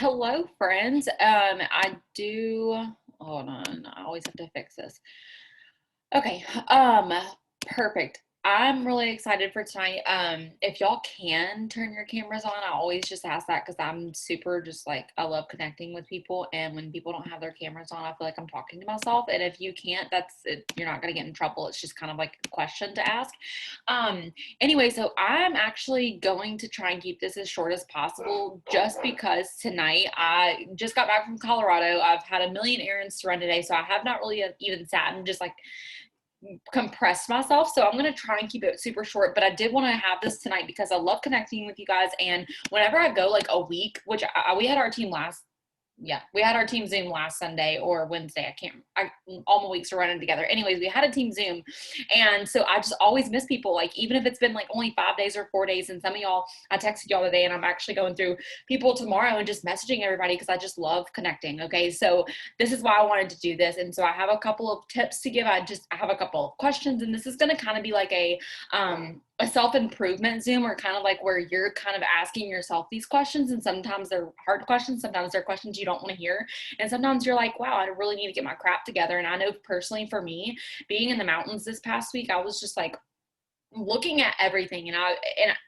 Hello, friends. Hold on, I always have to fix this. Okay, perfect. I'm really excited for tonight. If y'all can turn your cameras on, I always just ask that because I'm super just like I love connecting with people, and when people don't have their cameras on, I feel like I'm talking to myself. And if you can't, that's it, you're not gonna get in trouble. It's just kind of like a question to ask. Um, anyway, so I'm actually going to try and keep this as short as possible, just because tonight I just got back from Colorado. I've had a million errands to run today, so I have not really even sat and just like compress myself. So I'm going to try and keep it super short, but I did want to have this tonight because I love connecting with you guys. And whenever I go like a week, which we had our team we had our team Zoom last Sunday or Wednesday. All my weeks are running together. Anyways, we had a team Zoom. And so I just always miss people. Like, even if it's been like only 5 days or 4 days, and some of y'all, I texted y'all today, and I'm actually going through people tomorrow and just messaging everybody because I just love connecting. Okay. So this is why I wanted to do this. And so I have a couple of tips to give. I have a couple of questions, and this is going to kind of be like a self-improvement Zoom, or kind of like where you're kind of asking yourself these questions. And sometimes they're hard questions. Sometimes they're questions you don't want to hear. And sometimes you're like, wow, I really need to get my crap together. And I know personally for me, being in the mountains this past week, I was just like looking at everything, and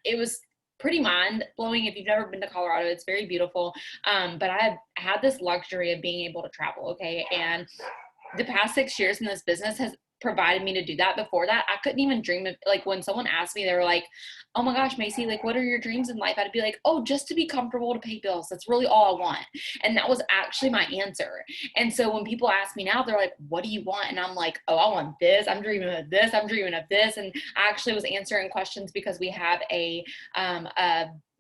it was pretty mind blowing. If you've never been to Colorado, it's very beautiful. But I have had this luxury of being able to travel. Okay. And the past 6 years in this business has provided me to do that. Before that, I couldn't even dream of, like, when someone asked me, they were like, oh my gosh, Macy, like, what are your dreams in life? I'd be like, oh, just to be comfortable to pay bills. That's really all I want. And that was actually my answer. And so when people ask me now, they're like, what do you want? And I'm like, oh, I want this. I'm dreaming of this. I'm dreaming of this. And I actually was answering questions because we have a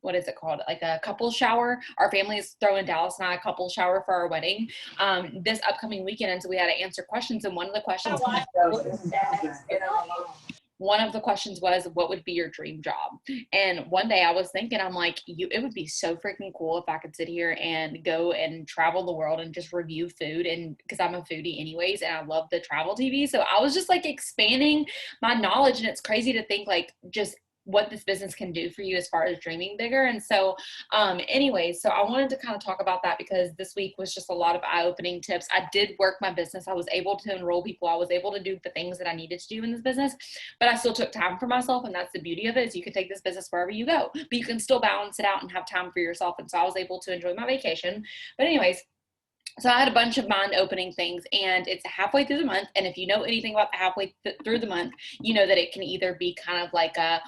what is it called? Like a couple shower. Our family is throwing Dallas and I a couple shower for our wedding this upcoming weekend. And so we had to answer questions. And one of the questions was, what would be your dream job? And one day I was thinking, I'm like, it would be so freaking cool if I could sit here and go and travel the world and just review food. And because I'm a foodie anyways, and I love the travel TV. So I was just like expanding my knowledge. And it's crazy to think like just what this business can do for you as far as dreaming bigger. And so so I wanted to kind of talk about that because this week was just a lot of eye-opening tips. I did work my business. I was able to enroll people. I was able to do the things that I needed to do in this business, but I still took time for myself. And that's the beauty of it, is you can take this business wherever you go, but you can still balance it out and have time for yourself. And so I was able to enjoy my vacation. But anyways, so I had a bunch of mind-opening things, and it's halfway through the month. And if you know anything about the through the month, you know that it can either be kind of like a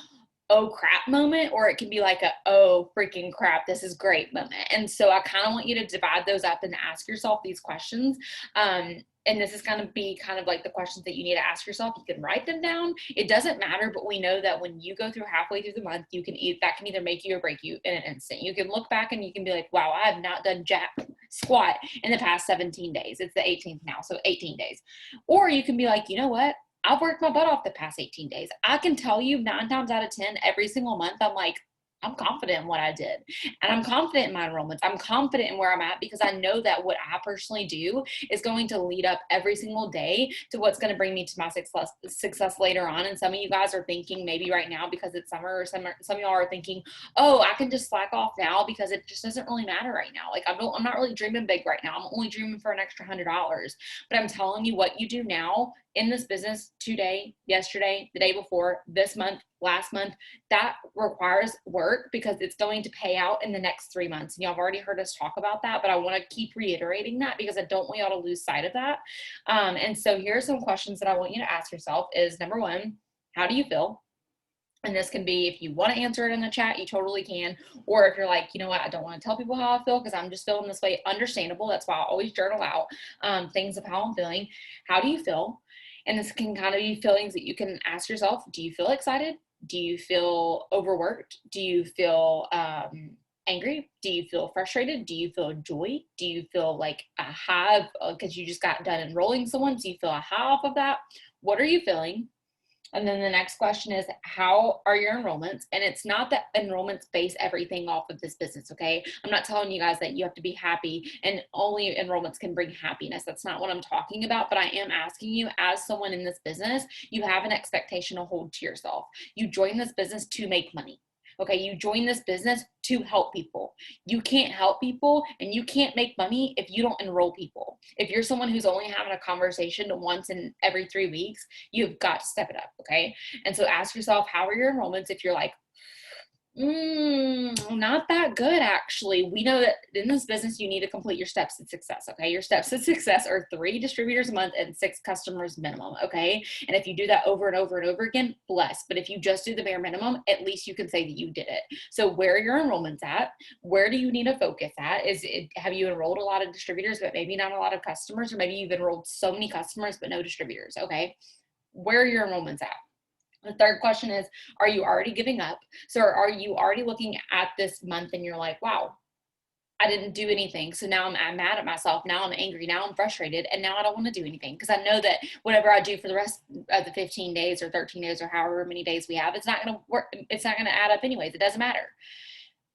oh crap moment, or it can be like a oh freaking crap, this is great moment. And so I kind of want you to divide those up and ask yourself these questions. And this is going to be kind of like the questions that you need to ask yourself. You can write them down. It doesn't matter, but we know that when you go through halfway through the month, that can either make you or break you in an instant. You can look back and you can be like, wow, I have not done jack squat in the past 17 days. It's the 18th now, so 18 days. Or you can be like, you know what? I've worked my butt off the past 18 days. I can tell you 9 times out of 10, every single month, I'm like, I'm confident in what I did. And I'm confident in my enrollments. I'm confident in where I'm at because I know that what I personally do is going to lead up every single day to what's going to bring me to my success later on. And some of you guys are thinking maybe right now because it's summer, or some of y'all are thinking, oh, I can just slack off now because it just doesn't really matter right now. Like I'm not really dreaming big right now. I'm only dreaming for an extra $100. But I'm telling you, what you do now in this business today, yesterday, the day before, this month, last month, that requires work because it's going to pay out in the next 3 months. And y'all have already heard us talk about that, but I want to keep reiterating that because I don't want y'all to lose sight of that. And so here are some questions that I want you to ask yourself is, number one, how do you feel? And this can be, if you want to answer it in the chat, you totally can. Or if you're like, you know what, I don't want to tell people how I feel because I'm just feeling this way, understandable. That's why I always journal out things of how I'm feeling. How do you feel? And this can kind of be feelings that you can ask yourself. Do you feel excited? Do you feel overworked? Do you feel angry? Do you feel frustrated? Do you feel joy? Do you feel like a high because you just got done enrolling someone? Do you feel a high off of that? What are you feeling? And then the next question is, how are your enrollments? And it's not that enrollments base everything off of this business, okay? I'm not telling you guys that you have to be happy and only enrollments can bring happiness. That's not what I'm talking about, but I am asking you, as someone in this business, you have an expectation to hold to yourself. You join this business to make money. Okay, you join this business to help people. You can't help people and you can't make money if you don't enroll people. If you're someone who's only having a conversation once in every 3 weeks, you've got to step it up. Okay. And so ask yourself, how are your enrollments? If you're like, not that good, actually. We know that in this business, you need to complete your steps to success. Okay. Your steps to success are 3 distributors a month and 6 customers minimum. Okay. And if you do that over and over and over again, bless. But if you just do the bare minimum, at least you can say that you did it. So where are your enrollments at? Where do you need to focus at? Have you enrolled a lot of distributors, but maybe not a lot of customers? Or maybe you've enrolled so many customers, but no distributors. Okay. Where are your enrollments at? The third question is, are you already giving up? So are you already looking at this month and you're like, wow, I didn't do anything. So now I'm mad at myself. Now I'm angry. Now I'm frustrated. And now I don't want to do anything because I know that whatever I do for the rest of the 15 days or 13 days or however many days we have, it's not going to work. It's not going to add up anyways. It doesn't matter.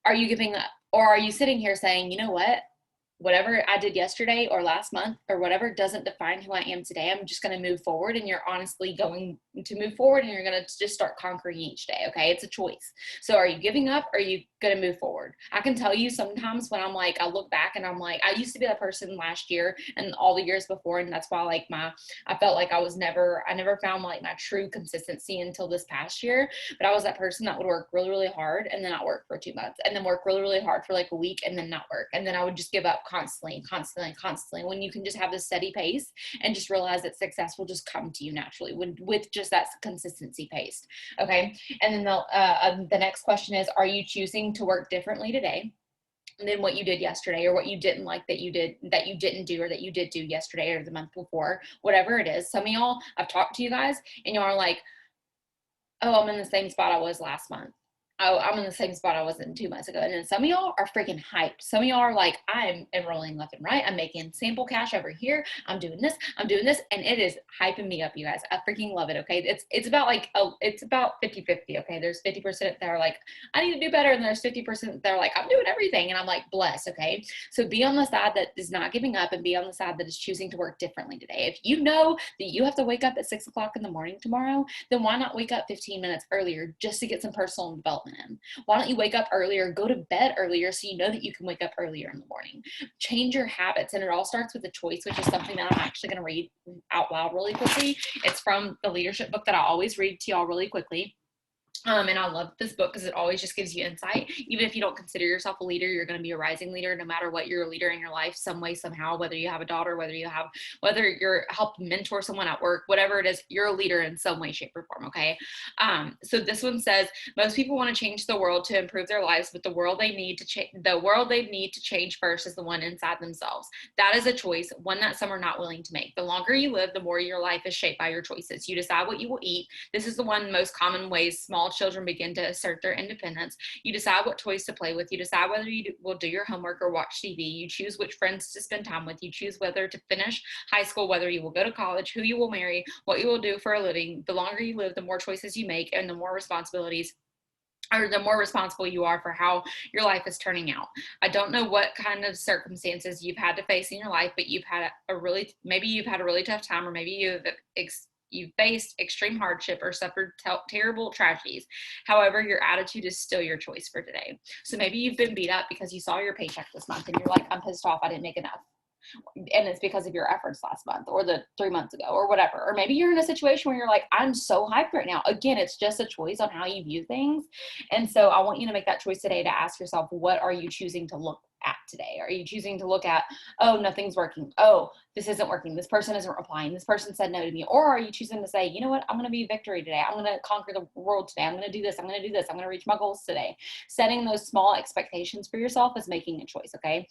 Are you giving up? Or are you sitting here saying, you know what? Whatever I did yesterday or last month or whatever doesn't define who I am today. I'm just going to move forward, and you're honestly going to move forward and you're going to just start conquering each day. Okay. It's a choice. So are you giving up or are you going to move forward? I can tell you sometimes when I'm like, I look back and I'm like, I used to be that person last year and all the years before. And that's why like I felt like I never found like my true consistency until this past year. But I was that person that would work really, really hard and then not work for 2 months and then work really, really hard for like a week and then not work. And then I would just give up constantly, when you can just have this steady pace and just realize that success will just come to you naturally with just that consistency pace. Okay. And then the next question is, are you choosing to work differently today than what you did yesterday, or what you didn't like that you didn't do, or that you did do yesterday or the month before, whatever it is. Some of y'all, I've talked to you guys and y'all are like, oh, I'm in the same spot I was last month. Oh, I'm in the same spot I was in 2 months ago. And then some of y'all are freaking hyped. Some of y'all are like, I'm enrolling left and right. I'm making sample cash over here. I'm doing this. And it is hyping me up, you guys. I freaking love it. Okay. It's about like, it's about 50-50. Okay. There's 50% that are like, I need to do better. And there's 50% that are like, I'm doing everything. And I'm like, bless. Okay. So be on the side that is not giving up and be on the side that is choosing to work differently today. If you know that you have to wake up at 6 o'clock in the morning tomorrow, then why not wake up 15 minutes earlier just to get some personal development in? Why don't you wake up earlier, go to bed earlier so you know that you can wake up earlier in the morning? Change your habits. And it all starts with a choice, which is something that I'm actually going to read out loud really quickly. It's from the leadership book that I always read to y'all really quickly. And I love this book because it always just gives you insight. Even if you don't consider yourself a leader, you're going to be a rising leader no matter what. You're a leader in your life some way, somehow, whether you have a daughter, whether you're helping mentor someone at work, whatever it is, you're a leader in some way, shape, or form. Okay. So this one says, most people want to change the world to improve their lives, but the world they need to change first is the one inside themselves. That is a choice, one that some are not willing to make. The longer you live, the more your life is shaped by your choices. You decide what you will eat. This is the one most common ways small children begin to assert their independence. You decide what toys to play with. You decide whether you will do your homework or watch TV. You choose which friends to spend time with. You choose whether to finish high school, whether you will go to college, who you will marry, what you will do for a living. The longer you live, the more choices you make and the more responsible you are for how your life is turning out. I don't know what kind of circumstances you've had to face in your life, but maybe you've had a really tough time, or maybe you've faced extreme hardship or suffered terrible tragedies. However, your attitude is still your choice for today. So maybe you've been beat up because you saw your paycheck this month and you're like, I'm pissed off, I didn't make enough. And it's because of your efforts last month or the 3 months ago or whatever. Or maybe you're in a situation where you're like, I'm so hyped right now. Again, it's just a choice on how you view things. And so I want you to make that choice today to ask yourself, what are you choosing to look at today? Are you choosing to look at, oh, nothing's working. Oh, this isn't working. This person isn't replying. This person said no to me. Or are you choosing to say, you know what? I'm going to be victory today. I'm going to conquer the world today. I'm going to do this. I'm going to do this. I'm going to reach my goals today. Setting those small expectations for yourself is making a choice. Okay.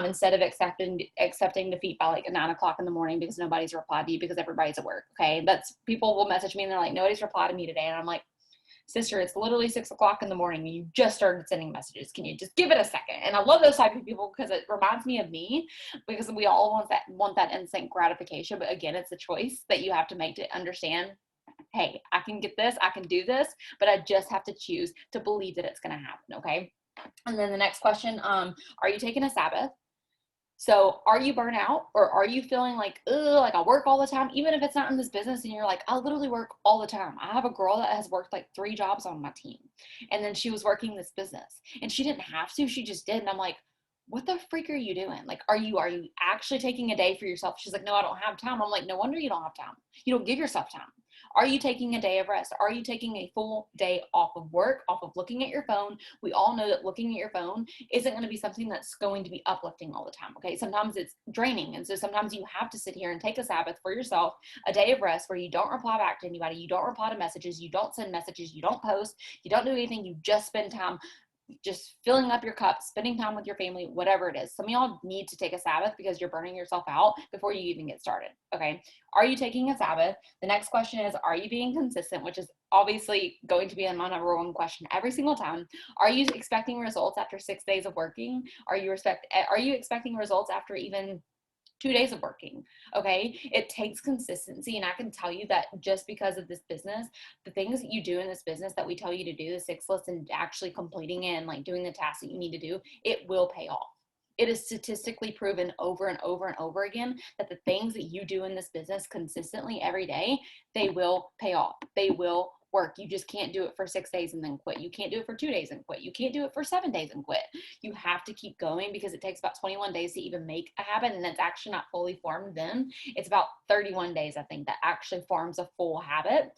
Instead of accepting defeat by like 9 o'clock in the morning because nobody's replied to you because everybody's at work. Okay. People will message me and they're like, nobody's replied to me today. And I'm like, sister, it's literally 6 o'clock in the morning and you just started sending messages. Can you just give it a second? And I love those type of people because it reminds me of me, because we all want that instant gratification. But again, it's a choice that you have to make to understand, hey, I can get this, I can do this, but I just have to choose to believe that it's going to happen. Okay. And then the next question, are you taking a Sabbath? So are you burnt out, or are you feeling like, ugh, like I work all the time, even if it's not in this business and you're like, I literally work all the time. I have a girl that has worked like 3 jobs on my team, and then she was working this business and she didn't have to, she just did. And I'm like, what the freak are you doing? Like, are you actually taking a day for yourself? She's like, no, I don't have time. I'm like, no wonder you don't have time. You don't give yourself time. Are you taking a day of rest? Are you taking a full day off of work, off of looking at your phone? We all know that looking at your phone isn't going to be something that's going to be uplifting all the time. Okay. Sometimes it's draining. And so sometimes you have to sit here and take a Sabbath for yourself, a day of rest where you don't reply back to anybody, you don't reply to messages, you don't send messages, you don't post, you don't do anything, you just spend time just filling up your cup, spending time with your family, whatever it is. Some of y'all need to take a Sabbath because you're burning yourself out before you even get started. Okay. Are you taking a Sabbath? The next question is, are you being consistent? Which is obviously going to be my number one question every single time. Are you expecting results after 6 days of working? Are you expecting results after even 2 days of working? Okay. It takes consistency. And I can tell you that just because of this business, the things that you do in this business that we tell you to do, the 6 lists and actually completing it and like doing the tasks that you need to do, it will pay off. It is statistically proven over and over and over again that the things that you do in this business consistently every day, they will pay off. They will work. You just can't do it for 6 days and then quit. You can't do it for 2 days and quit. You can't do it for 7 days and quit. You have to keep going because it takes about 21 days to even make a habit, and it's actually not fully formed then. It's about 31 days, I think, that actually forms a full habit.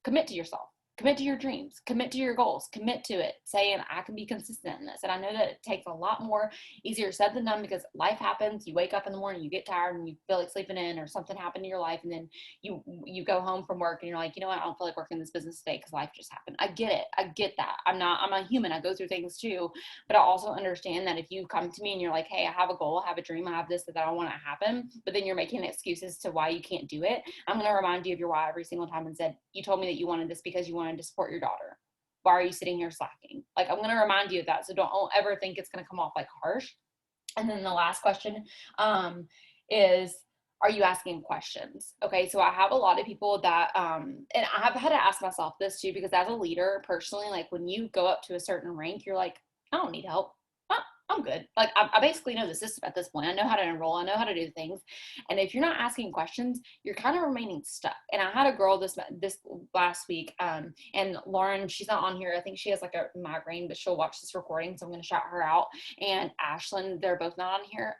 Commit to yourself. Commit to your dreams, commit to your goals, commit to it, saying I can be consistent in this. And I know that it takes a lot more easier said than done because life happens. You wake up in the morning, you get tired and you feel like sleeping in, or something happened in your life. And then you go home from work and you're like, you know what? I don't feel like working this business today because life just happened. I get it. I get that. I'm a human. I go through things too. But I also understand that if you come to me and you're like, hey, I have a goal, I have a dream, I have this that I want to happen, but then you're making excuses to why you can't do it, I'm going to remind you of your why every single time and said, you told me that you wanted this because you wanted to support your daughter. Why are you sitting here slacking? Like, I'm going to remind you of that. So don't ever think it's going to come off like harsh. And then the last question is, are you asking questions? Okay. So I have a lot of people that, and I've had to ask myself this too, because as a leader personally, like when you go up to a certain rank, you're like, I don't need help. I'm good. Like I basically know the system at this point. I know how to enroll. I know how to do things. And if you're not asking questions, you're kind of remaining stuck. And I had a girl this last week, and Lauren, she's not on here. I think she has like a migraine, but she'll watch this recording, so I'm going to shout her out. And Ashlyn, they're both not on here.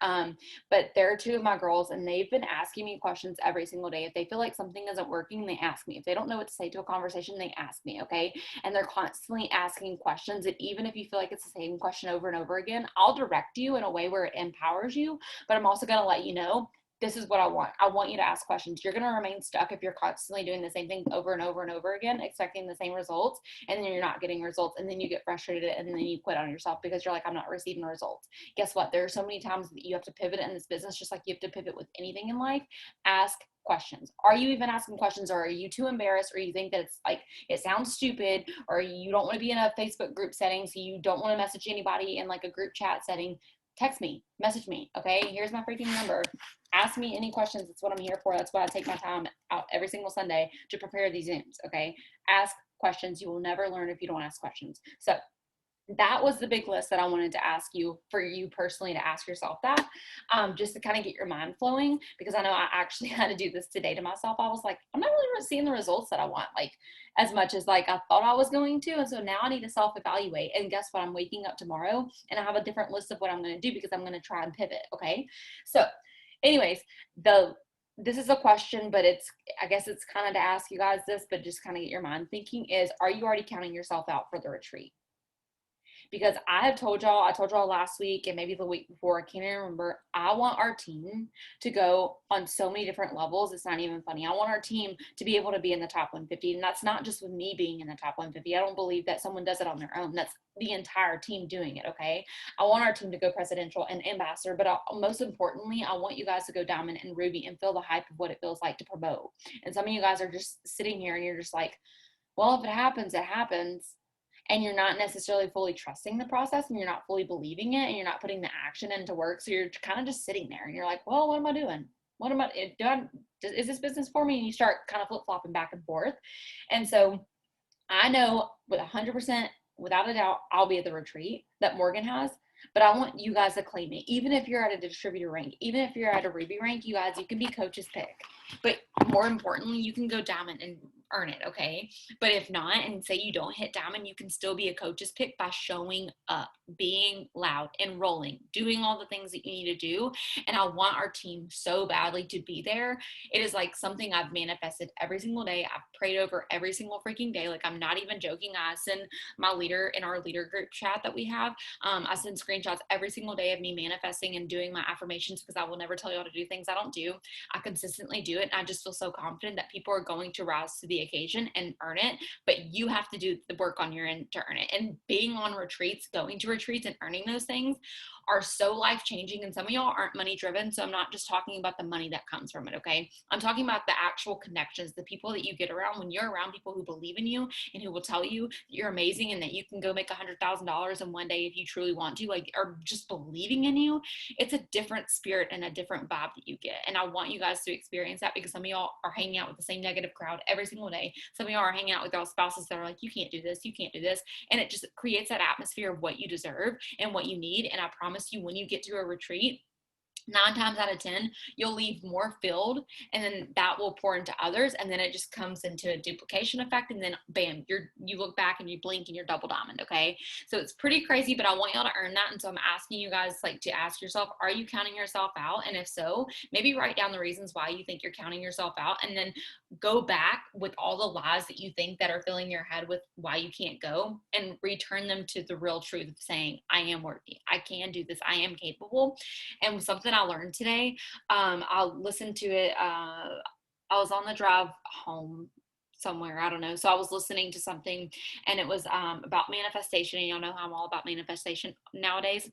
But they're 2 of my girls, and they've been asking me questions every single day. If they feel like something isn't working, they ask me. If they don't know what to say to a conversation, they ask me. Okay. And they're constantly asking questions. And even if you feel like it's the same question over and over again, I'll direct you in a way where it empowers you, but I'm also going to let you know, this is what I want. I want you to ask questions. You're going to remain stuck if you're constantly doing the same thing over and over and over again, expecting the same results, and then you're not getting results, and then you get frustrated, and then you quit on yourself because you're like, I'm not receiving results. Guess what? There are so many times that you have to pivot in this business, just like you have to pivot with anything in life. Ask questions. Are you even asking questions, or are you too embarrassed, or you think that it's like it sounds stupid, or you don't want to be in a Facebook group setting, so you don't want to message anybody in like a group chat setting? Text me, message me. Okay, here's my freaking number. Ask me any questions. That's what I'm here for. That's why I take my time out every single Sunday to prepare these Zooms. Okay, ask questions. You will never learn if you don't ask questions. So that was the big list that I wanted to ask you, for you personally to ask yourself that, just to kind of get your mind flowing, because I know I actually had to do this today to myself. I was like, I'm not really seeing the results that I want, like as much as like I thought I was going to. And so now I need to self-evaluate. And guess what? I'm waking up tomorrow and I have a different list of what I'm going to do, because I'm going to try and pivot. Okay. So anyways, this is a question, but I guess it's kind of to ask you guys this, but just kind of get your mind thinking, is, are you already counting yourself out for the retreat? Because I told y'all last week and maybe the week before, I can't even remember, I want our team to go on so many different levels. It's not even funny. I want our team to be able to be in the top 150. And that's not just with me being in the top 150. I don't believe that someone does it on their own. That's the entire team doing it. Okay. I want our team to go presidential and ambassador, but most importantly, I want you guys to go diamond and ruby and feel the hype of what it feels like to promote. And some of you guys are just sitting here and you're just like, well, if it happens, it happens. And you're not necessarily fully trusting the process, and you're not fully believing it, and you're not putting the action into work. So you're kind of just sitting there and you're like, well, what am I doing? What am I doing? Is this business for me? And you start kind of flip-flopping back and forth. And so I know with 100% without a doubt, I'll be at the retreat that Morgan has. But I want you guys to claim it. Even if you're at a distributor rank, even if you're at a Ruby rank, you guys, you can be coach's pick. But more importantly, you can go diamond and earn it, okay? But if not, and say you don't hit diamond, you can still be a coach's pick by showing up, being loud, enrolling, doing all the things that you need to do. And I want our team so badly to be there. It is like something I've manifested every single day. I've prayed over every single freaking day. Like, I'm not even joking. I send my leader in our leader group chat that we have, I send screenshots every single day of me manifesting and doing my affirmations, because I will never tell you how to do things I don't do. I consistently do it. And I just feel so confident that people are going to rise to the occasion and earn it. But you have to do the work on your end to earn it. And being on retreats, going to retreats and earning those things are so life-changing. And some of y'all aren't money driven, so I'm not just talking about the money that comes from it, okay? I'm talking about the actual connections, the people that you get around. When you're around people who believe in you and who will tell you that you're amazing and that you can go make $100,000 in one day if you truly want to, like, or just believing in you, it's a different spirit and a different vibe that you get. And I want you guys to experience that, because some of y'all are hanging out with the same negative crowd every single day. Some of y'all are hanging out with y'all spouses that are like, you can't do this, you can't do this. And it just creates that atmosphere of what you deserve and what you need. And I promise you, when you get to a retreat, 9 times out of 10, you'll leave more filled, and then that will pour into others, and then it just comes into a duplication effect, and then bam, you look back and you blink and you're double diamond, okay? So it's pretty crazy, but I want y'all to earn that. And so I'm asking you guys, like, to ask yourself, are you counting yourself out? And if so, maybe write down the reasons why you think you're counting yourself out, and then go back with all the lies that you think that are filling your head with why you can't go, and return them to the real truth of saying, I am worthy, I can do this, I am capable. And something I learned today, I'll listen to it. I was on the drive home somewhere, I don't know. So I was listening to something, and it was about manifestation. And y'all know how I'm all about manifestation nowadays.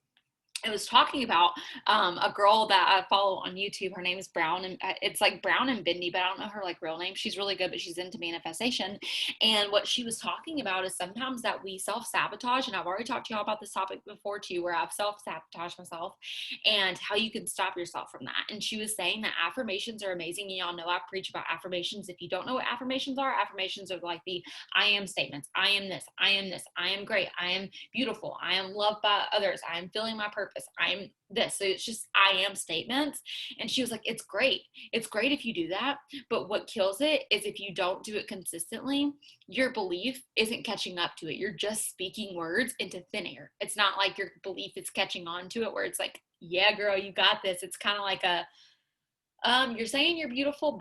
It was talking about a girl that I follow on YouTube. Her name is Brown, and it's like Brown and Bindi, but I don't know her like real name. She's really good, but she's into manifestation. And what she was talking about is sometimes that we self-sabotage, and I've already talked to y'all about this topic before too, where I've self-sabotaged myself, and how you can stop yourself from that. And she was saying that affirmations are amazing. And y'all know I preach about affirmations. If you don't know what affirmations are like the I am statements. I am this, I am this, I am great, I am beautiful, I am loved by others, I am feeling my purpose, I'm this. So it's just I am statements. And she was like, it's great. It's great if you do that. But what kills it is if you don't do it consistently, your belief isn't catching up to it. You're just speaking words into thin air. It's not like your belief is catching on to it, where it's like, yeah, girl, you got this. It's kind of like a, you're saying you're beautiful,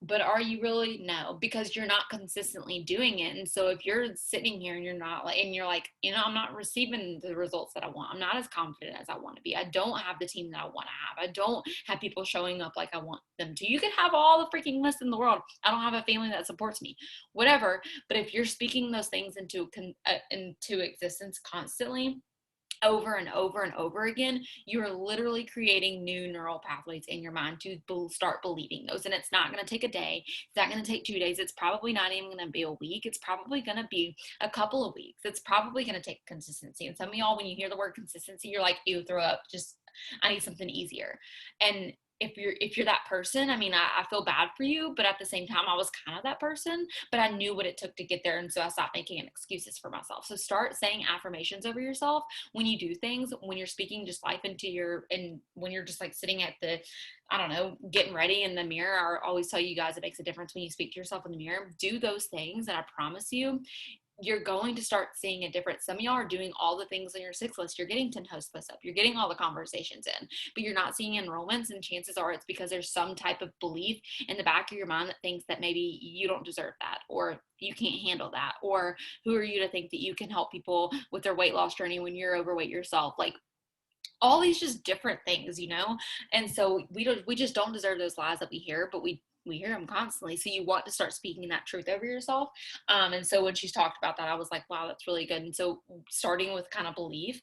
but are you really? No, because you're not consistently doing it. And so if you're sitting here and you're not like, and you're like, I'm not receiving the results that I want. I'm not as confident as I want to be. I don't have the team that I want to have. I don't have people showing up like I want them to. You could have all the freaking lists in the world. I don't have a family that supports me, whatever. But if you're speaking those things into existence constantly, over and over and over again, you are literally creating new neural pathways in your mind to start believing those. And it's not going to take a day. It's not going to take 2 days. It's probably not even going to be a week. It's probably going to be a couple of weeks. It's probably going to take consistency. And some of y'all, when you hear the word consistency, you're like, ew, throw up. Just, I need something easier. And if you're that person, I mean, I feel bad for you, but at the same time, I was kind of that person, but I knew what it took to get there. And so I stopped making excuses for myself. So start saying affirmations over yourself when you do things, when you're speaking just life into and when you're just like sitting at the, I don't know, getting ready in the mirror. I always tell you guys, it makes a difference when you speak to yourself in the mirror. Do those things, and I promise you, you're going to start seeing a difference. Some of y'all are doing all the things on your 6 list. You're getting 10 host lists up. You're getting all the conversations in, but you're not seeing enrollments. And chances are it's because there's some type of belief in the back of your mind that thinks that maybe you don't deserve that, or you can't handle that, or who are you to think that you can help people with their weight loss journey when you're overweight yourself? Like, all these just different things, And so we just don't deserve those lies that we hear, but we hear them constantly. So you want to start speaking that truth over yourself. And so when she's talked about that, I was like, wow, that's really good. And so starting with kind of belief,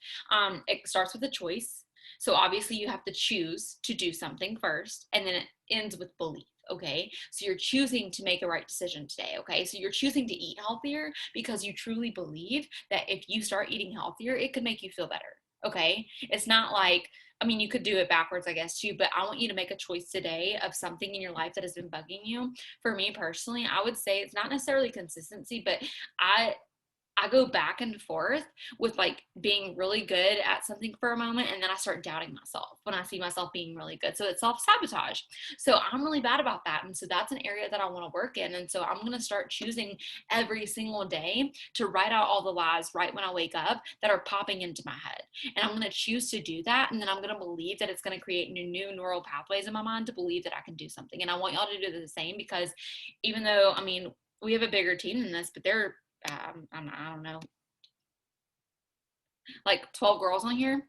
it starts with a choice. So obviously you have to choose to do something first, and then it ends with belief. Okay, so you're choosing to make a right decision today. Okay, so you're choosing to eat healthier because you truly believe that if you start eating healthier, it could make you feel better. Okay, it's not like, I mean, you could do it backwards, I guess, too, but I want you to make a choice today of something in your life that has been bugging you. For me personally, I would say it's not necessarily consistency, but I go back and forth with like being really good at something for a moment, and then I start doubting myself when I see myself being really good. So it's self-sabotage. So I'm really bad about that. And so that's an area that I want to work in. And so I'm going to start choosing every single day to write out all the lies right when I wake up that are popping into my head. And I'm going to choose to do that. And then I'm going to believe that it's going to create new neural pathways in my mind to believe that I can do something. And I want y'all to do the same, because even though, I mean, we have a bigger team than this, but they're I don't know, like 12 girls on here.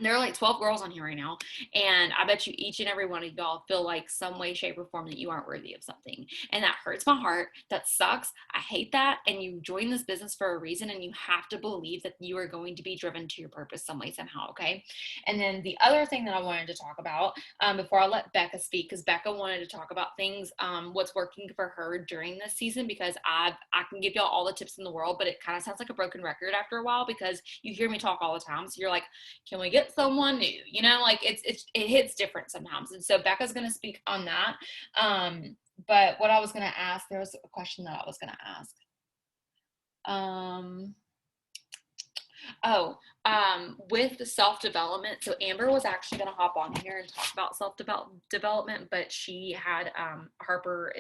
There are like 12 girls on here right now, and I bet you each and every one of y'all feel like some way, shape, or form that you aren't worthy of something. And that hurts my heart. That sucks. I hate that. And you join this business for a reason, and you have to believe that you are going to be driven to your purpose some way, somehow, okay? And then the other thing that I wanted to talk about before I let Becca speak, because Becca wanted to talk about things, what's working for her during this season, because I can give y'all all the tips in the world, but it kind of sounds like a broken record after a while, because you hear me talk all the time. So you're like, can we get someone new, like it hits different sometimes. And so Becca's going to speak on that. But what I was going to ask, there was a question that I was going to ask. With the self-development, so Amber was actually going to hop on here and talk about self-development, but she had Harper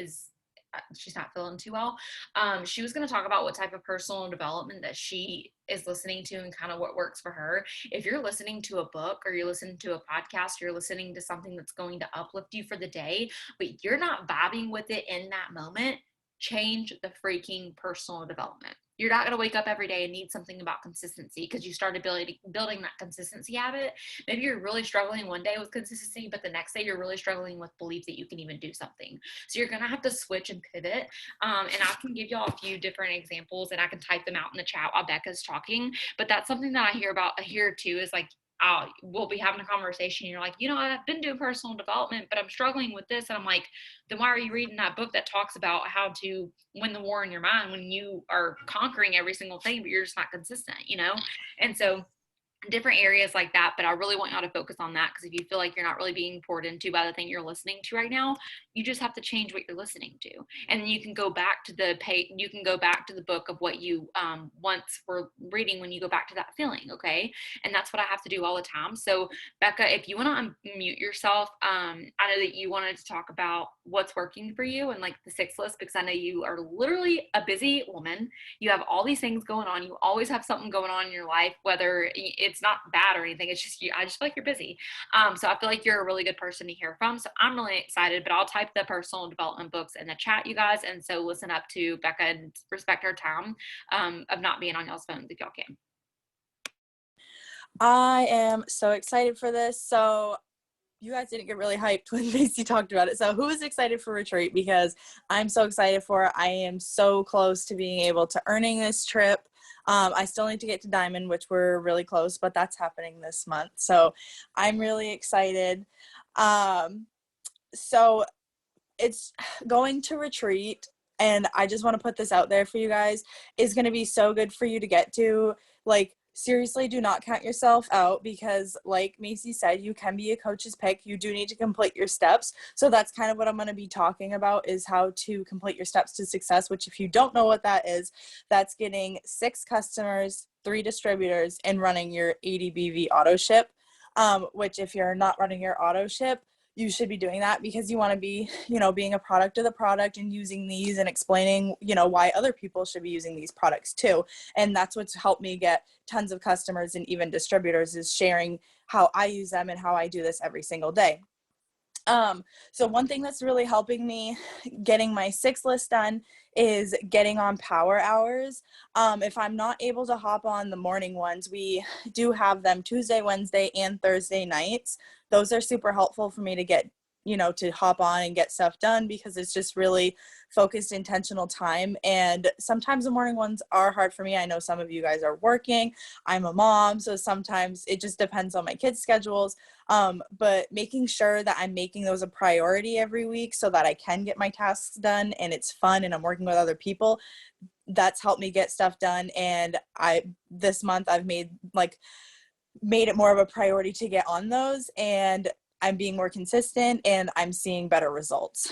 she's not feeling too well. She was going to talk about what type of personal development that she is listening to and kind of what works for her. If you're listening to a book, or you're listening to a podcast, or you're listening to something that's going to uplift you for the day, but you're not vibing with it in that moment, change the freaking personal development. You're not going to wake up every day and need something about consistency because you started building that consistency habit. Maybe you're really struggling one day with consistency, but the next day you're really struggling with belief that you can even do something. So you're going to have to switch and pivot. And I can give y'all a few different examples, and I can type them out in the chat while Becca's talking. But that's something that I hear about here too, is like, we'll be having a conversation. You're like, I've been doing personal development, but I'm struggling with this. And I'm like, then why are you reading that book that talks about how to win the war in your mind when you are conquering every single thing, but you're just not consistent, And so different areas like that. But I really want y'all to focus on that, because if you feel like you're not really being poured into by the thing you're listening to right now, you just have to change what you're listening to. And then you can go back to the book of what you once were reading when you go back to that feeling. Okay. And that's what I have to do all the time. So Becca, if you want to unmute yourself, I know that you wanted to talk about what's working for you and like the 6 list, because I know you are literally a busy woman. You have all these things going on. You always have something going on in your life, whether it's not bad or anything. It's just I just feel like you're busy. So I feel like you're a really good person to hear from. So I'm really excited, but I'll type the personal development books in the chat, you guys. And so listen up to Becca and respect her time of not being on y'all's phones if y'all can. I am so excited for this. So you guys didn't get really hyped when Macy talked about it. So who is excited for retreat? Because I'm so excited for it. I am so close to being able to earning this trip. I still need to get to Diamond, which we're really close, but that's happening this month. So I'm really excited. So it's going to retreat, and I just want to put this out there for you guys, is going to be so good for you to get to. Like, seriously, do not count yourself out, because like Macy said, you can be a coach's pick. You do need to complete your steps. So that's kind of what I'm going to be talking about, is how to complete your steps to success, which if you don't know what that is, that's getting 6 customers, 3 distributors, and running your 80 BV auto ship, which if you're not running your auto ship, you should be doing that, because you want to be, being a product of the product and using these and explaining, why other people should be using these products too. And that's what's helped me get tons of customers and even distributors, is sharing how I use them and how I do this every single day. So one thing that's really helping me getting my 6 list done is getting on power hours. If I'm not able to hop on the morning ones, we do have them Tuesday, Wednesday, and Thursday nights. Those are super helpful for me to get, to hop on and get stuff done, because it's just really focused, intentional time. And sometimes the morning ones are hard for me. I know some of you guys are working. I'm a mom, so sometimes it just depends on my kids' schedules. But making sure that I'm making those a priority every week so that I can get my tasks done and it's fun and I'm working with other people, that's helped me get stuff done. And this month I've made it more of a priority to get on those, and I'm being more consistent and I'm seeing better results.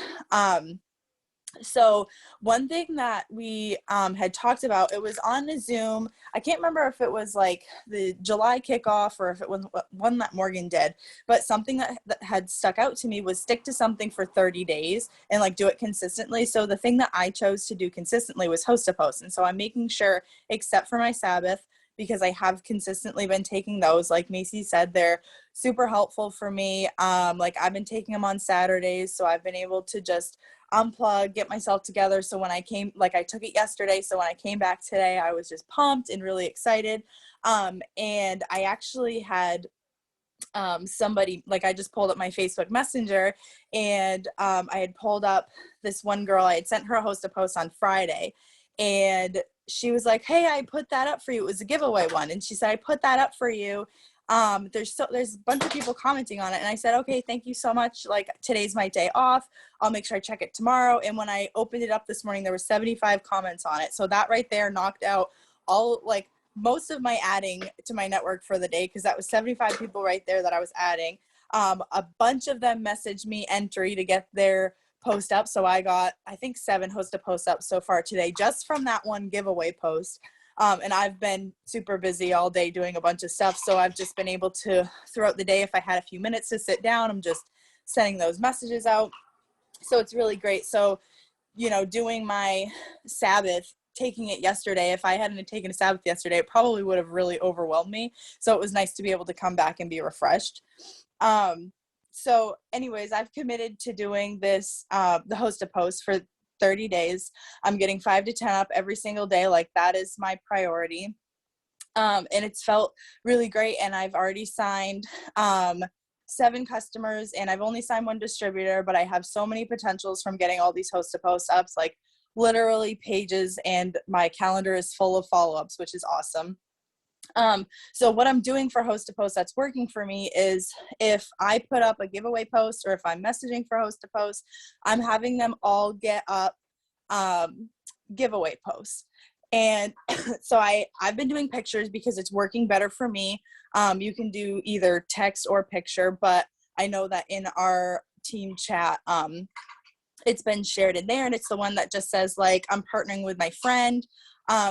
So one thing that we had talked about, it was on a Zoom. I can't remember if it was like the July kickoff or if it was one that Morgan did, but something that had stuck out to me was stick to something for 30 days and like do it consistently. So the thing that I chose to do consistently was host a post. And so I'm making sure, except for my Sabbath, because I have consistently been taking those, like Macy said, they're super helpful for me. Like I've been taking them on Saturdays, so I've been able to just unplug, get myself together. So when I came, like I took it yesterday, so when I came back today, I was just pumped and really excited. And I actually had somebody, like I just pulled up my Facebook Messenger, and I had pulled up this one girl. I had sent her a host a post on Friday, and she was like, hey, I put that up for you. It was a giveaway one. And she said, I put that up for you. There's a bunch of people commenting on it. And I said, okay, thank you so much. Like today's my day off. I'll make sure I check it tomorrow. And when I opened it up this morning, there were 75 comments on it. So that right there knocked out all, like, most of my adding to my network for the day, because that was 75 people right there that I was adding. A bunch of them messaged me entry to get their post up. So I got, I think, 7 host a posts up so far today, just from that one giveaway post. And I've been super busy all day doing a bunch of stuff. So I've just been able to, throughout the day, if I had a few minutes to sit down, I'm just sending those messages out. So it's really great. So, you know, doing my Sabbath, taking it yesterday, if I hadn't taken a Sabbath yesterday, it probably would have really overwhelmed me. So it was nice to be able to come back and be refreshed. So anyways, I've committed to doing this, the host a post for 30 days. I'm getting 5 to 10 up every single day. Like that is my priority. And it's felt really great. And I've already signed 7 customers, and I've only signed 1 distributor, but I have so many potentials from getting all these host to post ups, like literally pages, and my calendar is full of follow-ups, which is awesome. So what I'm doing for host to post that's working for me is if I put up a giveaway post, or if I'm messaging for host to post, I'm having them all get up giveaway posts. And so I've been doing pictures because it's working better for me. You can do either text or picture, but I know that in our team chat, it's been shared in there, and it's the one that just says, like, I'm partnering with my friend.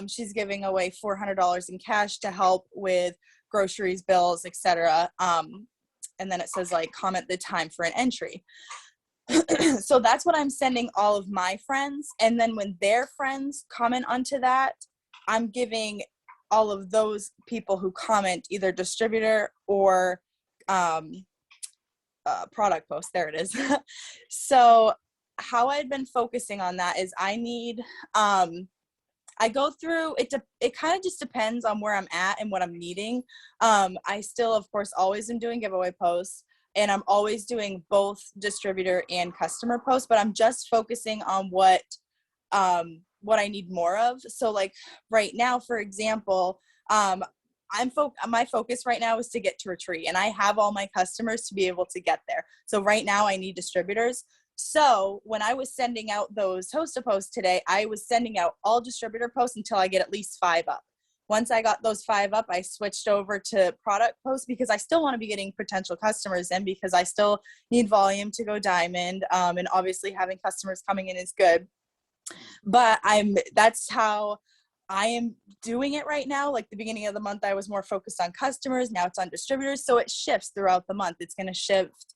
She's giving away $400 in cash to help with groceries, bills, etc. And then it says, like, comment the time for an entry. So that's what I'm sending all of my friends. And then when their friends comment onto that, I'm giving all of those people who comment either distributor or product post. There it is. So how I've been focusing on that is I need, I go through it. It kind of just depends on where I'm at and what I'm needing. I still, of course, always am doing giveaway posts, and I'm always doing both distributor and customer posts, but I'm just focusing on what I need more of. So like right now, for example, my focus right now is to get to retreat, and I have all my customers to be able to get there. So right now I need distributors. So when I was sending out those host posts today, I was sending out all distributor posts until I get at least 5 up. Once I got those 5 up, I switched over to product posts because I still want to be getting potential customers in, because I still need volume to go diamond. And obviously having customers coming in is good. But that's how I am doing it right now. Like the beginning of the month, I was more focused on customers. Now it's on distributors. So it shifts throughout the month. It's going to shift,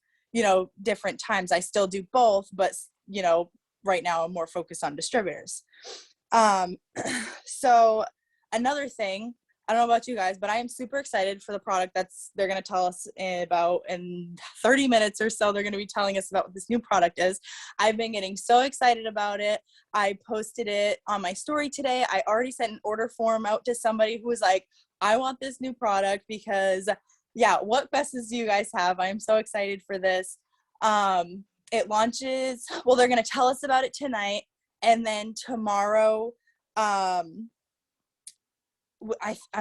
different times. I still do both, but, right now I'm more focused on distributors. So another thing, I don't know about you guys, but I am super excited for the product they're going to tell us in 30 minutes or so. They're going to be telling us about what this new product is. I've been getting so excited about it. I posted it on my story today. I already sent an order form out to somebody who was like, I want this new product because, yeah, what questions do you guys have? I am so excited for this. It launches, well, they're going to tell us about it tonight. And then tomorrow, I'm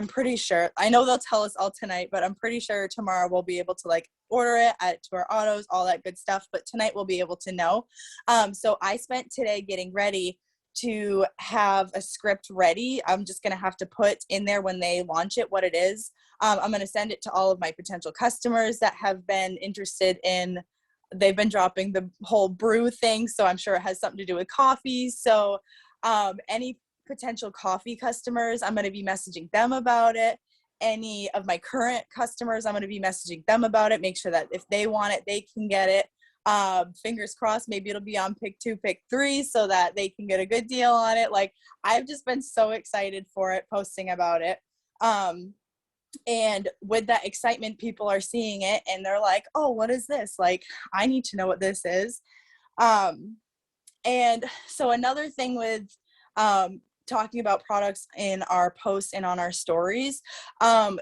pretty sure, I know they'll tell us all tonight, but I'm pretty sure tomorrow we'll be able to order it, add it to our autos, all that good stuff. But tonight we'll be able to know. So I spent today getting ready to have a script ready. I'm just going to have to put in there when they launch it what it is. I'm going to send it to all of my potential customers that have been interested in they've been dropping the whole brew thing, so I'm sure it has something to do with coffee. So any potential coffee customers, I'm going to be messaging them about it. Any of my current customers, I'm going to be messaging them about it. Make sure that if they want it, they can get it. Fingers crossed, maybe it'll be on pick 2, pick 3 so that they can get a good deal on it. Like, I've just been so excited for it, posting about it. And with that excitement, people are seeing it and they're like, oh, what is this? Like, I need to know what this is. And so another thing with talking about products in our posts and on our stories,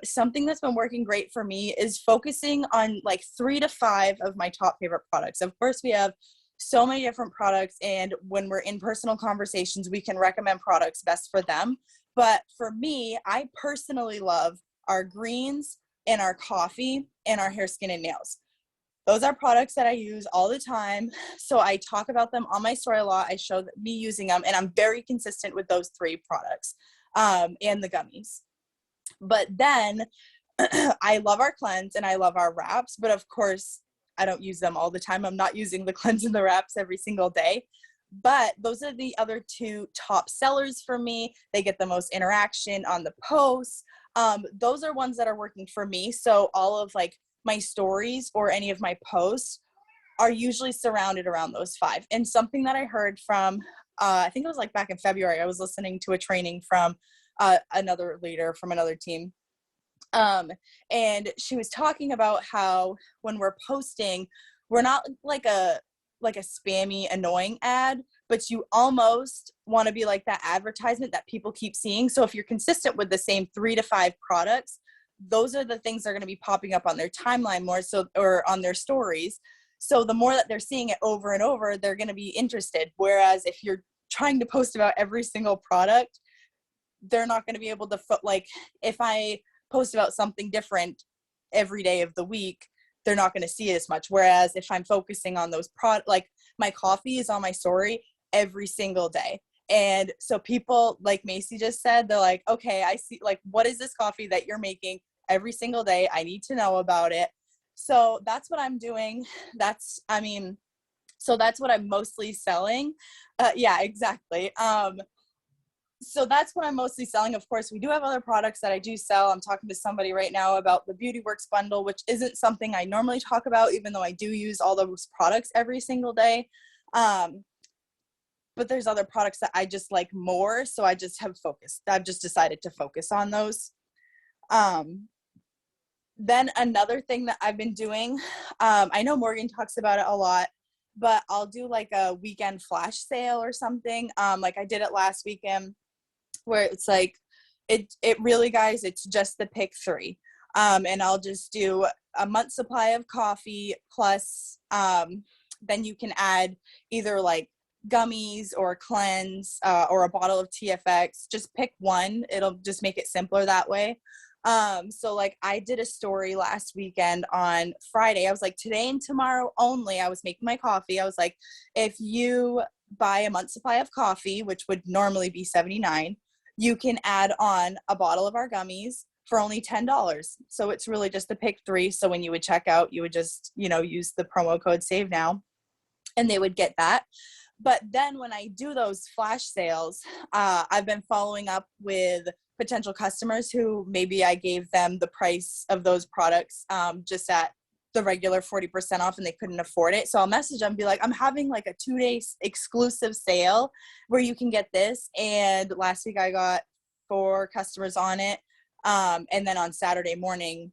something that's been working great for me is focusing on like 3 to 5 of my top favorite products. Of course, we have so many different products, and when we're in personal conversations, we can recommend products best for them. But for me, I personally love our greens and our coffee and our hair, skin, and nails. Those are products that I use all the time. So I talk about them on my story a lot. I show me using them, and I'm very consistent with those 3 products, and the gummies. But then I love our cleanse and I love our wraps, but of course I don't use them all the time. I'm not using the cleanse and the wraps every single day. But those are the other 2 top sellers for me. They get the most interaction on the posts. Those are ones that are working for me. So all of like my stories or any of my posts are usually surrounded around those 5. And something that I heard from, I think it was like back in February, I was listening to a training from another leader from another team. And she was talking about how when we're posting, we're not like a spammy, annoying ad, but you almost want to be like that advertisement that people keep seeing. So if you're consistent with the same 3 to 5 products, those are the things that are going to be popping up on their timeline more so, or on their stories. So the more that they're seeing it over and over, they're going to be interested. Whereas if you're trying to post about every single product, they're not going to be able to like, if I post about something different every day of the week, they're not going to see it as much. Whereas if I'm focusing on those like my coffee is on my story every single day. And so people, like Macy just said, they're like, okay, I see, like, what is this coffee that you're making every single day? I need to know about it. So that's what I'm doing. So that's what I'm mostly selling. Yeah, exactly. So that's what I'm mostly selling. Of course, we do have other products that I do sell. I'm talking to somebody right now about the Beauty Works bundle, which isn't something I normally talk about, even though I do use all those products every single day. But there's other products that I just like more. So I've just decided to focus on those. Then another thing that I've been doing, I know Morgan talks about it a lot, but I'll do like a weekend flash sale or something. Like I did it last weekend, where it's like, it really, guys, it's just the pick 3. And I'll just do a month's supply of coffee plus, then you can add either like gummies or cleanse, or a bottle of TFX. Just pick one. It'll just make it simpler that way. So like I did a story last weekend on Friday. I was like, today and tomorrow only, I was making my coffee. I was like, if you buy a month's supply of coffee, which would normally be $79, you can add on a bottle of our gummies for only $10. So it's really just a pick 3. So when you would check out, you would just, use the promo code Save Now, and they would get that. But then when I do those flash sales, I've been following up with potential customers who maybe I gave them the price of those products just at the regular 40% off and they couldn't afford it. So I'll message them, be like, I'm having like a 2-day exclusive sale where you can get this. And last week I got 4 customers on it. And then on Saturday morning,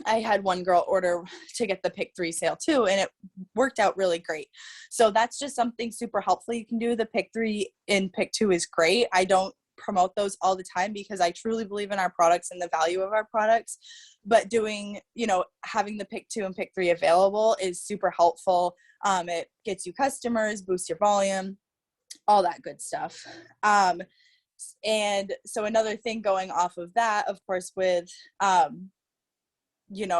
I had one girl order to get the pick 3 sale too, and it worked out really great. So that's just something super helpful you can do. The pick 3 and pick 2 is great. I don't promote those all the time because I truly believe in our products and the value of our products, but doing, having the pick 2 and pick 3 available is super helpful. It gets you customers, boosts your volume, all that good stuff. And so another thing going off of that, of course, with,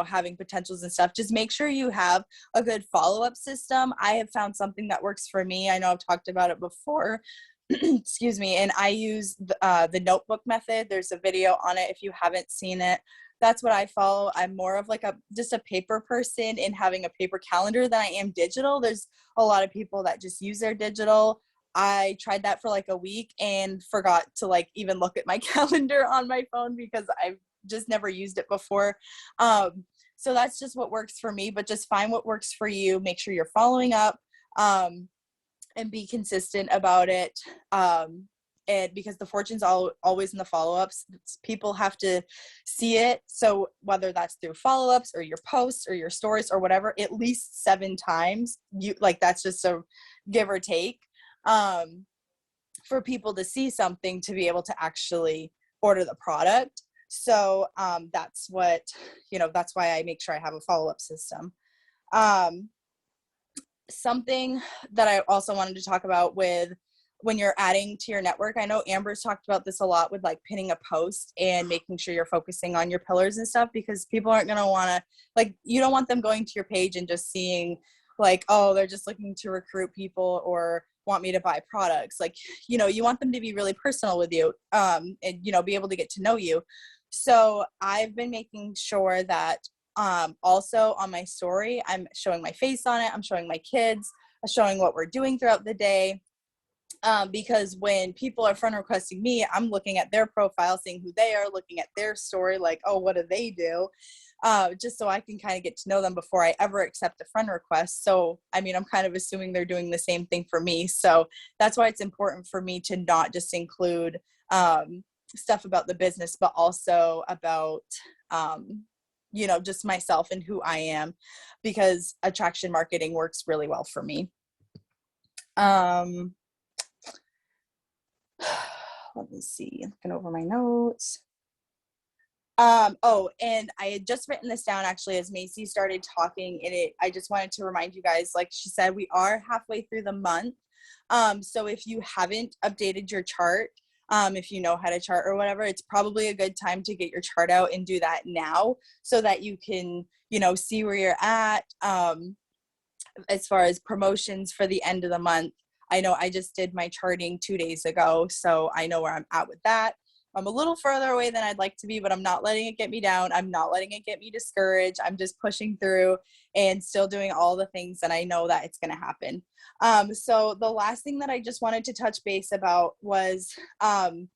having potentials and stuff, just make sure you have a good follow-up system. I have found something that works for me. I know I've talked about it before, excuse me, and I use the notebook method. There's a video on it if you haven't seen it. that's what I follow. I'm more of like just a paper person and having a paper calendar than I am digital. There's a lot of people that just use their digital. I tried that for like a week and forgot to like even look at my calendar on my phone because I've just never used it before. So that's just what works for me, but just find what works for you. Make sure you're following up, and be consistent about it. And because the fortune's always in the follow-ups, people have to see it. So whether that's through follow-ups or your posts or your stories or whatever, at least 7 times, that's just a give or take, for people to see something to be able to actually order the product. So that's what, that's why I make sure I have a follow-up system. Something that I also wanted to talk about with when you're adding to your network, I know Amber's talked about this a lot with like pinning a post and making sure you're focusing on your pillars and stuff, because people aren't going to want to, like, you don't want them going to your page and just seeing like, oh, they're just looking to recruit people or want me to buy products. Like, you want them to be really personal with you, and, be able to get to know you. So I've been making sure that also on my story, I'm showing my face on it. I'm showing my kids, I'm showing what we're doing throughout the day. Because when people are friend requesting me, I'm looking at their profile, seeing who they are, looking at their story, like, oh, what do they do? Just so I can kind of get to know them before I ever accept a friend request. So, I mean, I'm kind of assuming they're doing the same thing for me. So that's why it's important for me to not just include stuff about the business, but also about, just myself and who I am, because attraction marketing works really well for me. Let me see, looking over my notes. And I had just written this down actually as Macy started talking, and I just wanted to remind you guys, like she said, we are halfway through the month. So if you haven't updated your chart, if you know how to chart or whatever, it's probably a good time to get your chart out and do that now so that you can, see where you're at, as far as promotions for the end of the month. I know I just did my charting 2 days ago, so I know where I'm at with that. I'm a little further away than I'd like to be, but I'm not letting it get me down. I'm not letting it get me discouraged. I'm just pushing through and still doing all the things that I know that it's going to happen. So the last thing that I just wanted to touch base about was, and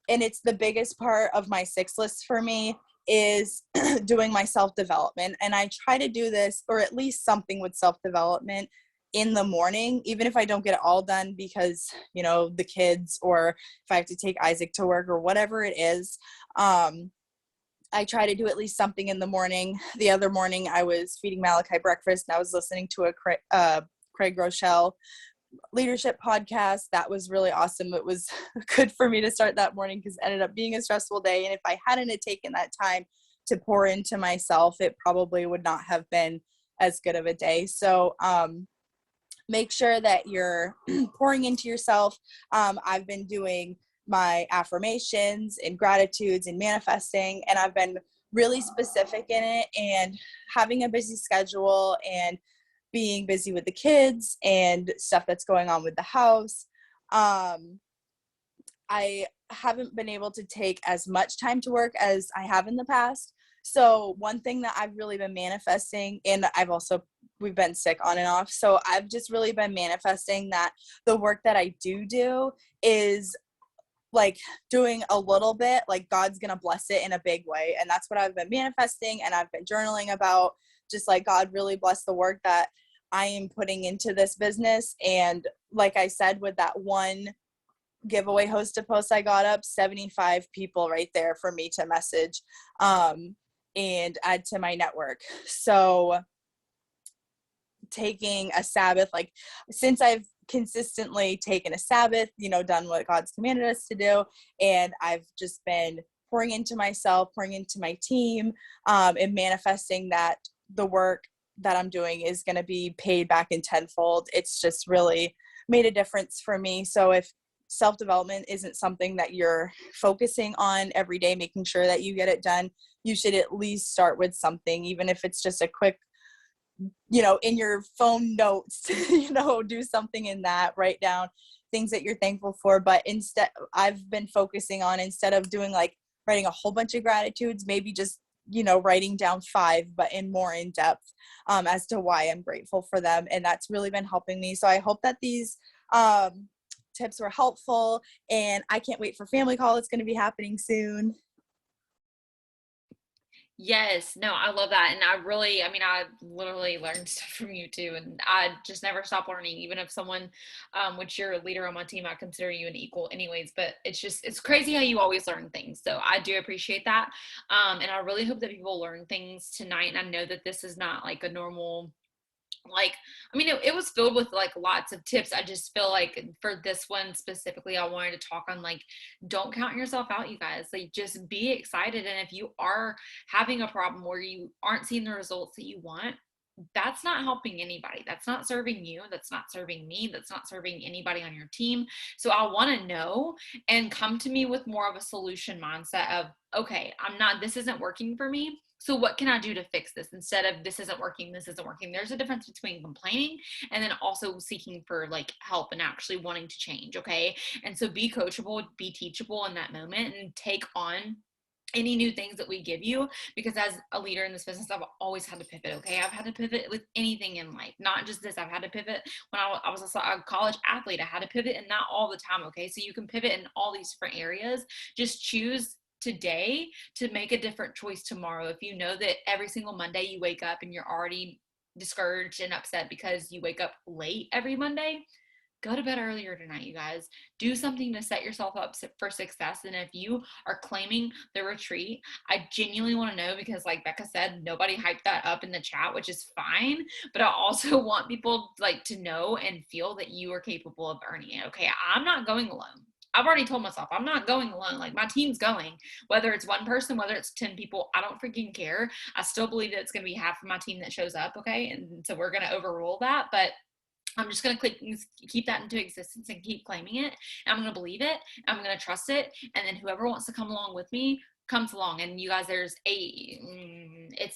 it's the biggest part of my 6 list for me, is doing my self-development. And I try to do this, or at least something with self-development, in the morning, even if I don't get it all done because, the kids, or if I have to take Isaac to work or whatever it is. I try to do at least something in the morning. The other morning I was feeding Malachi breakfast and I was listening to a Craig Rochelle leadership podcast. That was really awesome. It was good for me to start that morning because it ended up being a stressful day. And if I hadn't have taken that time to pour into myself, it probably would not have been as good of a day. So, make sure that you're pouring into yourself. I've been doing my affirmations and gratitudes and manifesting, and I've been really specific in it, and having a busy schedule and being busy with the kids and stuff that's going on with the house. I haven't been able to take as much time to work as I have in the past. So one thing that I've really been manifesting, and we've been sick on and off. So I've just really been manifesting that the work that I do is like doing a little bit, like God's going to bless it in a big way. And that's what I've been manifesting. And I've been journaling about, just like, God really bless the work that I am putting into this business. And like I said, with that one giveaway host to post I got up, 75 people right there for me to message and add to my network. So taking a Sabbath, like, since I've consistently taken a Sabbath, done what God's commanded us to do, and I've just been pouring into myself, pouring into my team, and manifesting that the work that I'm doing is going to be paid back in tenfold. It's just really made a difference for me. So if self-development isn't something that you're focusing on every day, making sure that you get it done, you should at least start with something, even if it's just a quick, in your phone notes, do something in that, write down things that you're thankful for. But instead, I've been focusing on, instead of doing like writing a whole bunch of gratitudes, maybe just writing down 5, but in more in depth as to why I'm grateful for them. And that's really been helping me. So I hope that these tips were helpful, and I can't wait for family call. It's going to be happening soon. Yes, no, I love that. And I literally learned stuff from you too. And I just never stop learning, even if someone, which you're a leader on my team, I consider you an equal anyways, but it's crazy how you always learn things. So I do appreciate that. And I really hope that people learn things tonight. And I know that this is not like a normal, like, it was filled with like lots of tips. I just feel like for this one specifically, I wanted to talk on like, don't count yourself out, you guys. Like, just be excited. And if you are having a problem where you aren't seeing the results that you want, that's not helping anybody. That's not serving you. That's not serving me. That's not serving anybody on your team. So I want to know and come to me with more of a solution mindset of, okay, this isn't working for me. So what can I do to fix this instead of this isn't working, this isn't working? There's a difference between complaining and then also seeking for like help and actually wanting to change. Okay. And so be coachable, be teachable in that moment and take on any new things that we give you, because as a leader in this business, I've always had to pivot. Okay. I've had to pivot with anything in life, not just this. I've had to pivot when I was a college athlete. I had to pivot, and not all the time. Okay. So you can pivot in all these different areas. Just choose today to make a different choice tomorrow. If you know that every single Monday you wake up and you're already discouraged and upset because you wake up late every Monday, go to bed earlier tonight, you guys. Do something to set yourself up for success. And if you are claiming the retreat, I genuinely want to know, because like Becca said, nobody hyped that up in the chat, which is fine. But I also want people like to know and feel that you are capable of earning it. Okay. I'm not going alone. I've already told myself I'm not going alone. Like, my team's going, whether it's one person, whether it's 10 people, I don't freaking care. I still believe that it's going to be half of my team that shows up. Okay. And so we're going to overrule that. But I'm just going to keep that into existence and keep claiming it. And I'm going to believe it. I'm going to trust it. And then whoever wants to come along with me comes along. And you guys, it's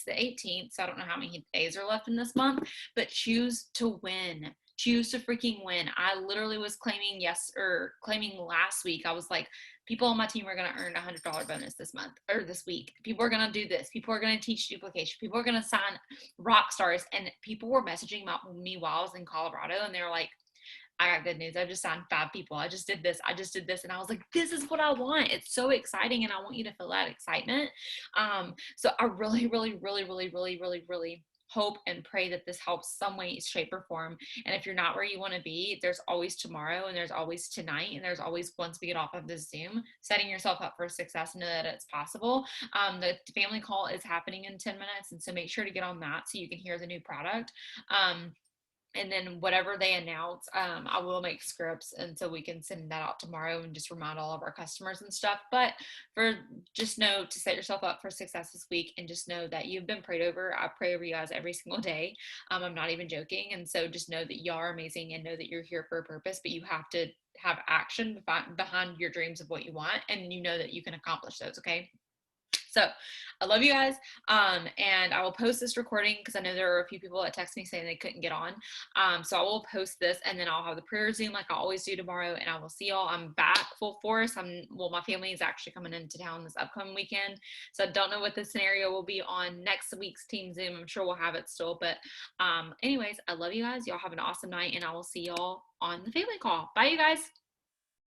the 18th. So I don't know how many days are left in this month, but choose to win. Choose to freaking win. I literally was claiming last week. I was like, people on my team are going to earn $100 bonus this month or this week. People are going to do this. People are going to teach duplication. People are going to sign rock stars. And people were messaging me while I was in Colorado, and they were like, I got good news. I just signed 5 people. I just did this. I just did this. And I was like, this is what I want. It's so exciting. And I want you to feel that excitement. So I really, really, really, really, really, really, really hope and pray that this helps some way, shape, or form. And if you're not where you want to be, there's always tomorrow, and there's always tonight, and there's always once we get off of this Zoom, setting yourself up for success and know that it's possible. The family call is happening in 10 minutes. And so make sure to get on that so you can hear the new product. And then whatever they announce, I will make scripts, and so we can send that out tomorrow and just remind all of our customers and stuff. But just know to set yourself up for success this week, and just know that you've been prayed over. I pray over you guys every single day. I'm not even joking. And so just know that y'all are amazing, and know that you're here for a purpose, but you have to have action behind your dreams of what you want, and you know that you can accomplish those. Okay. So I love you guys. And I will post this recording because I know there are a few people that text me saying they couldn't get on. So I will post this, and then I'll have the prayer Zoom like I always do tomorrow, and I will see y'all. I'm back full force. My family is actually coming into town this upcoming weekend. So I don't know what the scenario will be on next week's team Zoom. I'm sure we'll have it still, but anyways, I love you guys. Y'all have an awesome night, and I will see y'all on the family call. Bye, you guys.